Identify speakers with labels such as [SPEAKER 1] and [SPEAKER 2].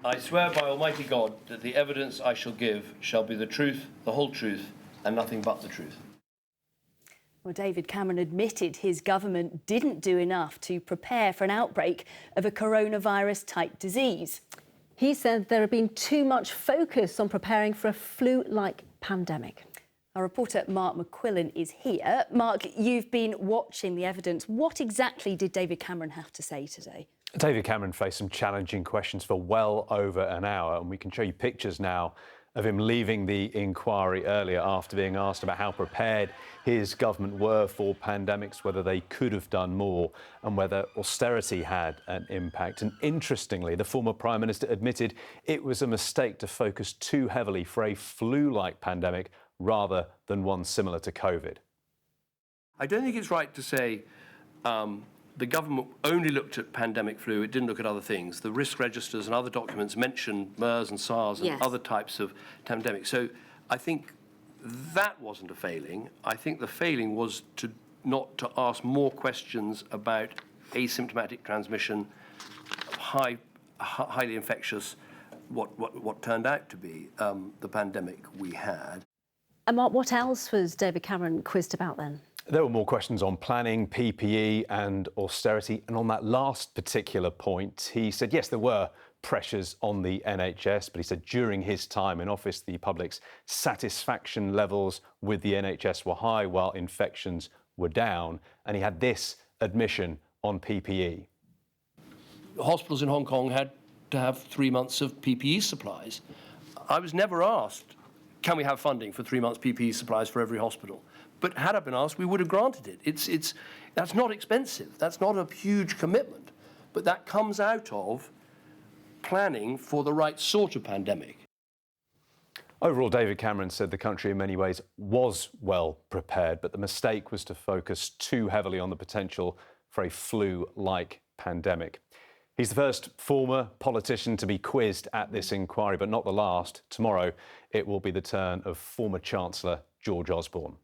[SPEAKER 1] I swear by Almighty God that the evidence I shall give shall be the truth, the whole truth, and nothing but the truth.
[SPEAKER 2] Well, David Cameron admitted his government didn't do enough to prepare for an outbreak of a coronavirus-type disease.
[SPEAKER 3] He said there had been too much focus on preparing for a flu-like pandemic.
[SPEAKER 2] Our reporter Mark McQuillan is here. Mark, you've been watching the evidence. What exactly did David Cameron have to say today?
[SPEAKER 4] David Cameron faced some challenging questions for well over an hour, and we can show you pictures now of him leaving the inquiry earlier after being asked about how prepared his government were for pandemics, whether they could have done more and whether austerity had an impact. And interestingly, the former Prime Minister admitted it was a mistake to focus too heavily for a flu-like pandemic rather than one similar to COVID.
[SPEAKER 1] I don't think it's right to say the government only looked at pandemic flu, it didn't look at other things. The risk registers and other documents mention MERS and SARS and other types of pandemics. So I think that wasn't a failing. I think the failing was not to ask more questions about asymptomatic transmission, highly infectious, what turned out to be the pandemic we had.
[SPEAKER 3] And Mark, what else was David Cameron quizzed about then?
[SPEAKER 4] There were more questions on planning, PPE and austerity. And on that last particular point, he said, yes, there were pressures on the NHS, but he said during his time in office, the public's satisfaction levels with the NHS were high while infections were down. And he had this admission on PPE.
[SPEAKER 1] Hospitals in Hong Kong had to have 3 months of PPE supplies. I was never asked, can we have funding for 3 months PPE supplies for every hospital? But had I been asked, we would have granted it. That's not expensive. That's not a huge commitment. But that comes out of planning for the right sort of pandemic.
[SPEAKER 4] Overall, David Cameron said the country in many ways was well prepared, but the mistake was to focus too heavily on the potential for a flu-like pandemic. He's the first former politician to be quizzed at this inquiry, but not the last. Tomorrow, it will be the turn of former Chancellor George Osborne.